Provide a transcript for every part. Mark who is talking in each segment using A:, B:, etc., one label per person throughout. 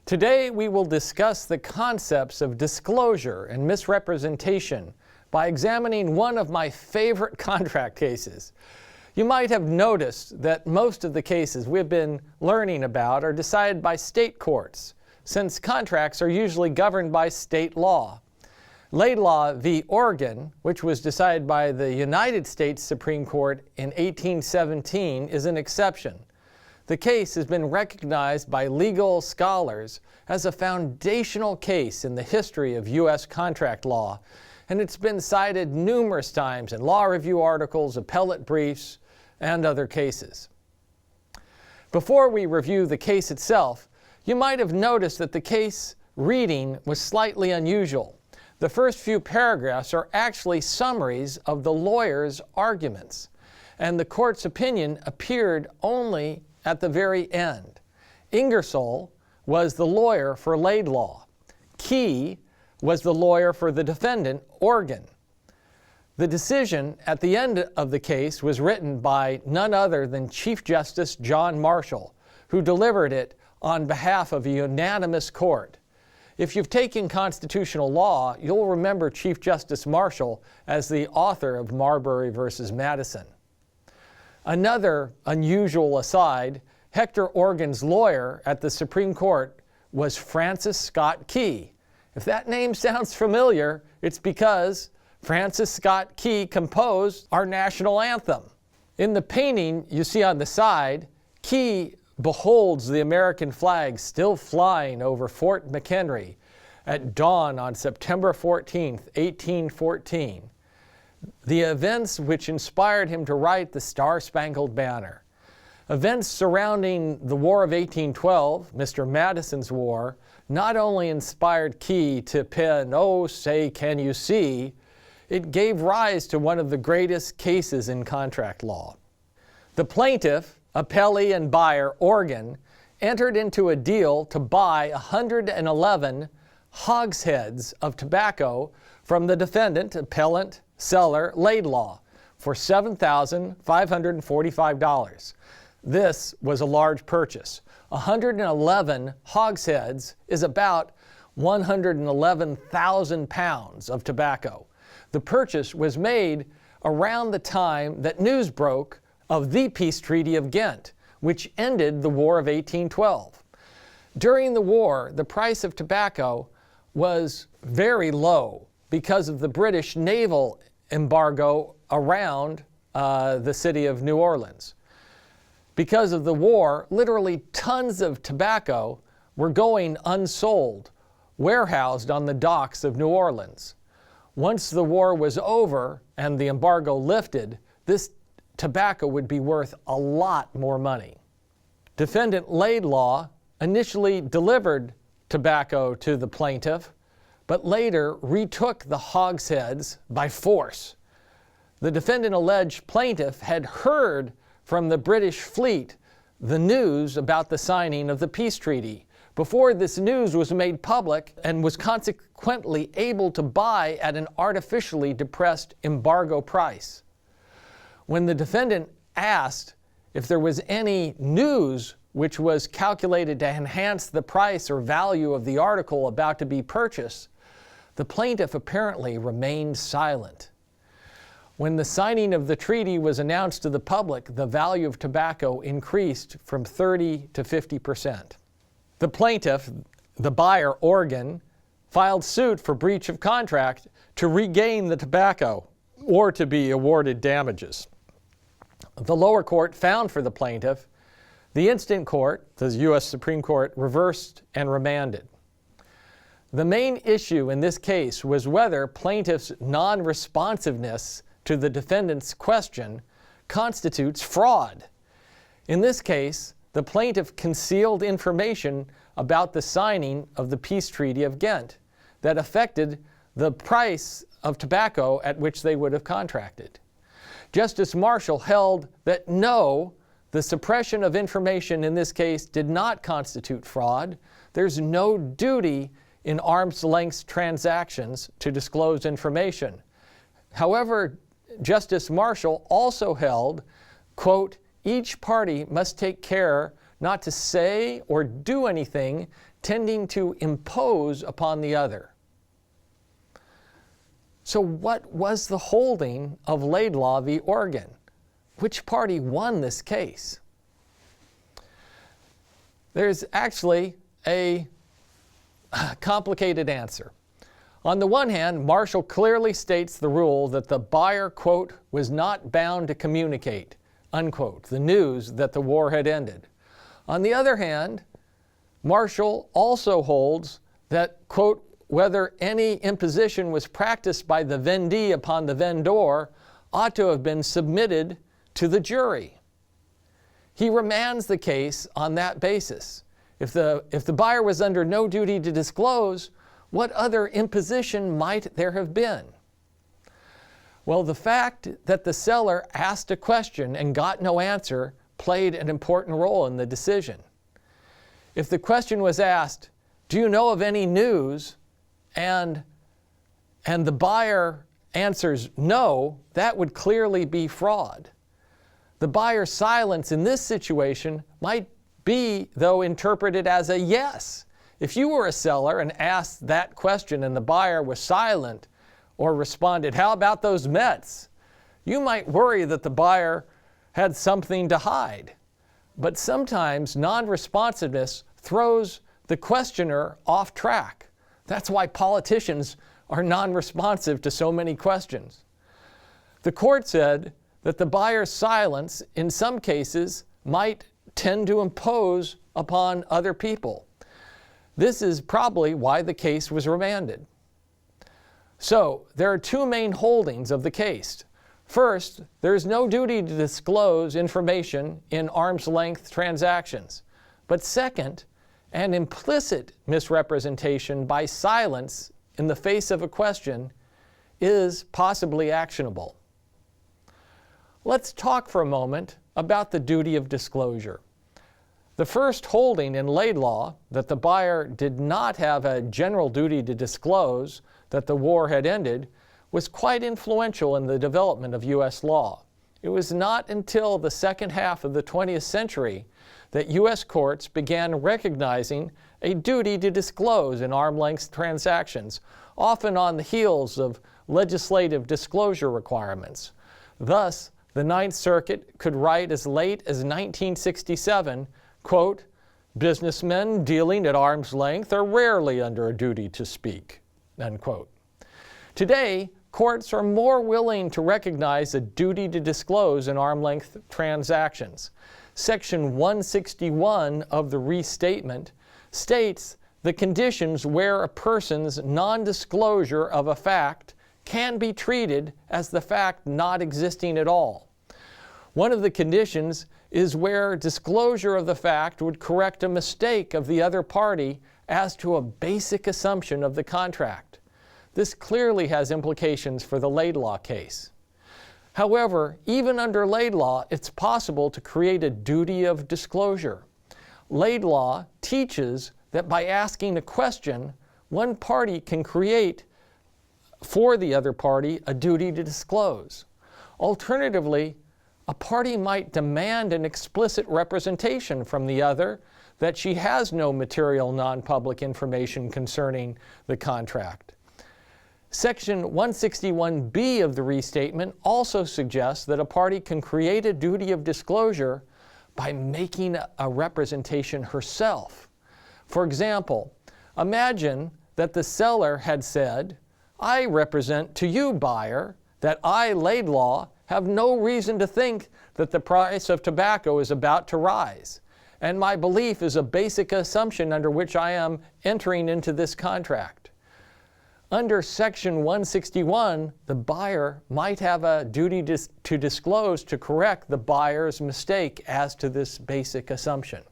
A: Today we will discuss the concepts of disclosure and misrepresentation by examining one of my favorite contract cases. You might have noticed that most of the cases we've been learning about are decided by state courts, since contracts are usually governed by state law. Laidlaw v. Oregon, which was decided by the United States Supreme Court in 1817, is an exception. The case has been recognized by legal scholars as a foundational case in the history of U.S. contract law, and it's been cited numerous times in law review articles, appellate briefs, and other cases. Before we review the case itself, you might have noticed that the case reading was slightly unusual. The first few paragraphs are actually summaries of the lawyer's arguments, and the court's opinion appeared only at the very end. Ingersoll was the lawyer for Laidlaw. Key was the lawyer for the defendant, Oregon. The decision at the end of the case was written by none other than Chief Justice John Marshall, who delivered it on behalf of a unanimous court. If you've taken constitutional law, you'll remember Chief Justice Marshall as the author of Marbury v. Madison. Another unusual aside, Hector Oregon's lawyer at the Supreme Court was Francis Scott Key. If that name sounds familiar, it's because Francis Scott Key composed our national anthem. In the painting you see on the side, Key beholds the American flag still flying over Fort McHenry at dawn on September 14, 1814. The events which inspired him to write the Star-Spangled Banner. Events surrounding the War of 1812, Mr. Madison's War, not only inspired Key to pen, "Oh, say, can you see?" it gave rise to one of the greatest cases in contract law. The plaintiff, appellee and buyer, Oregon, entered into a deal to buy 111 hogsheads of tobacco from the defendant, appellant, seller, Laidlaw, for $7,545. This was a large purchase. 111 hogsheads is about 111,000 pounds of tobacco. The purchase was made around the time that news broke of the Peace Treaty of Ghent, which ended the War of 1812. During the war, the price of tobacco was very low because of the British naval embargo around the city of New Orleans. Because of the war, literally tons of tobacco were going unsold, warehoused on the docks of New Orleans. Once the war was over and the embargo lifted, this tobacco would be worth a lot more money. Defendant Laidlaw initially delivered tobacco to the plaintiff, but later retook the hogsheads by force. The defendant alleged plaintiff had heard from the British fleet the news about the signing of the peace treaty before this news was made public, and was consequently able to buy at an artificially depressed embargo price. When the defendant asked if there was any news which was calculated to enhance the price or value of the article about to be purchased, the plaintiff apparently remained silent. When the signing of the treaty was announced to the public, the value of tobacco increased from 30 to 50%. The plaintiff, the buyer, Oregon, filed suit for breach of contract to regain the tobacco or to be awarded damages. The lower court found for the plaintiff. The instant court, the U.S. Supreme Court, reversed and remanded. The main issue in this case was whether plaintiff's non-responsiveness to the defendant's question constitutes fraud. In this case, the plaintiff concealed information about the signing of the Peace Treaty of Ghent that affected the price of tobacco at which they would have contracted. Justice Marshall held that no, the suppression of information in this case did not constitute fraud. There's no duty in arm's length transactions to disclose information. However, Justice Marshall also held, quote, each party must take care not to say or do anything tending to impose upon the other. So what was the holding of Laidlaw v. Oregon? Which party won this case? There's actually a complicated answer. On the one hand, Marshall clearly states the rule that the buyer, quote, was not bound to communicate, unquote, the news that the war had ended. On the other hand, Marshall also holds that, quote, whether any imposition was practiced by the vendee upon the vendor ought to have been submitted to the jury. He remands the case on that basis. If the buyer was under no duty to disclose, what other imposition might there have been? Well, the fact that the seller asked a question and got no answer played an important role in the decision. If the question was asked, "Do you know of any news?" and the buyer answers no, that would clearly be fraud. The buyer's silence in this situation might be, though, interpreted as a yes. If you were a seller and asked that question and the buyer was silent or responded, "How about those Mets?" you might worry that the buyer had something to hide. But sometimes non-responsiveness throws the questioner off track. That's why politicians are non-responsive to so many questions. The court said that the buyer's silence in some cases might tend to impose upon other people. This is probably why the case was remanded. So, there are two main holdings of the case. First, there is no duty to disclose information in arm's length transactions. But second, an implicit misrepresentation by silence in the face of a question is possibly actionable. Let's talk for a moment about the duty of disclosure. The first holding in Laidlaw, that the buyer did not have a general duty to disclose that the war had ended, was quite influential in the development of U.S. law. It was not until the second half of the 20th century that U.S. courts began recognizing a duty to disclose in arm's-length transactions, often on the heels of legislative disclosure requirements. Thus, the Ninth Circuit could write as late as 1967, quote, "Businessmen dealing at arm's length are rarely under a duty to speak," unquote. Today, courts are more willing to recognize a duty to disclose in arm's-length transactions. Section 161 of the Restatement states the conditions where a person's non-disclosure of a fact can be treated as the fact not existing at all. One of the conditions is where disclosure of the fact would correct a mistake of the other party as to a basic assumption of the contract. This clearly has implications for the Laidlaw case. However, even under Laidlaw, it's possible to create a duty of disclosure. Laidlaw teaches that by asking a question, one party can create for the other party a duty to disclose. Alternatively, a party might demand an explicit representation from the other that she has no material non-public information concerning the contract. Section 161B of the Restatement also suggests that a party can create a duty of disclosure by making a representation herself. For example, imagine that the seller had said, "I represent to you, buyer, that I, Laidlaw, have no reason to think that the price of tobacco is about to rise, and my belief is a basic assumption under which I am entering into this contract." Under Section 161, the buyer might have a duty to disclose to correct the buyer's mistake as to this basic assumption.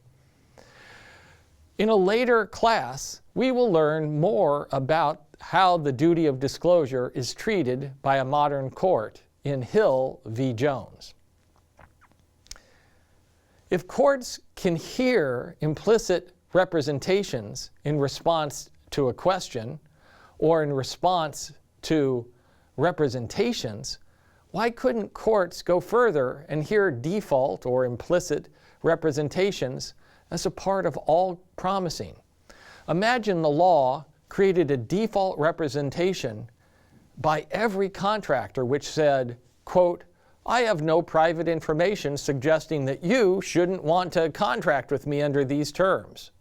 A: In a later class, we will learn more about how the duty of disclosure is treated by a modern court in Hill v. Jones. If courts can hear implicit representations in response to a question or in response to representations, why couldn't courts go further and hear default or implicit representations as a part of all promising. Imagine the law created a default representation by every contractor which said, quote, "I have no private information suggesting that you shouldn't want to contract with me under these terms,"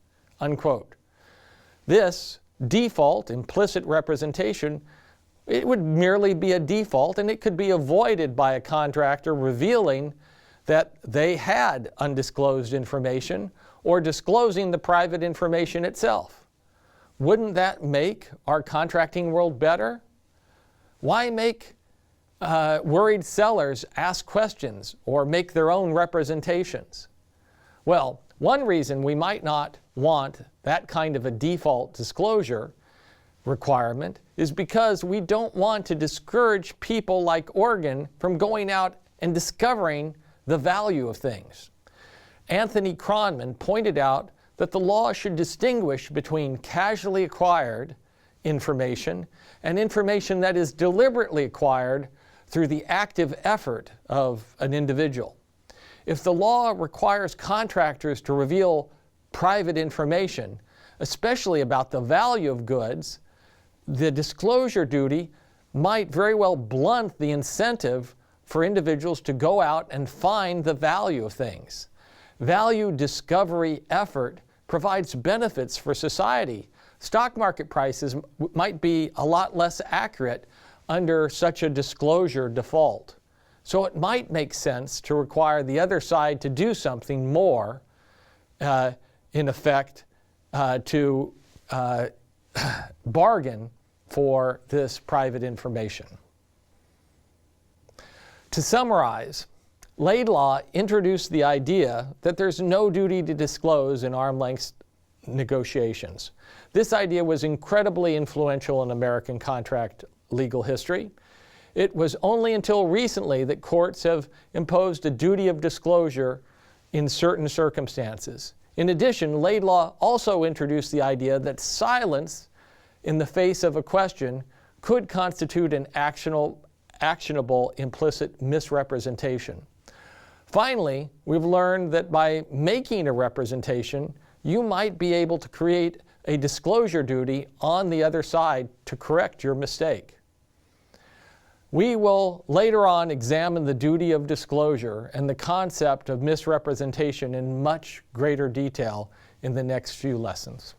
A: unquote. This default implicit representation, it would merely be a default, and it could be avoided by a contractor revealing that they had undisclosed information or disclosing the private information itself. Wouldn't that make our contracting world better? Why make worried sellers ask questions or make their own representations? Well, one reason we might not want that kind of a default disclosure requirement is because we don't want to discourage people like Oregon from going out and discovering the value of things. Anthony Kronman pointed out that the law should distinguish between casually acquired information and information that is deliberately acquired through the active effort of an individual. If the law requires contractors to reveal private information, especially about the value of goods, the disclosure duty might very well blunt the incentive for individuals to go out and find the value of things. Value discovery effort provides benefits for society. Stock market prices might be a lot less accurate under such a disclosure default. So it might make sense to require the other side to do something more, in effect, to bargain for this private information. To summarize, Laidlaw introduced the idea that there's no duty to disclose in arm's-length negotiations. This idea was incredibly influential in American contract legal history. It was only until recently that courts have imposed a duty of disclosure in certain circumstances. In addition, Laidlaw also introduced the idea that silence in the face of a question could constitute an actionable implicit misrepresentation. Finally, we've learned that by making a representation, you might be able to create a disclosure duty on the other side to correct your mistake. We will later on examine the duty of disclosure and the concept of misrepresentation in much greater detail in the next few lessons.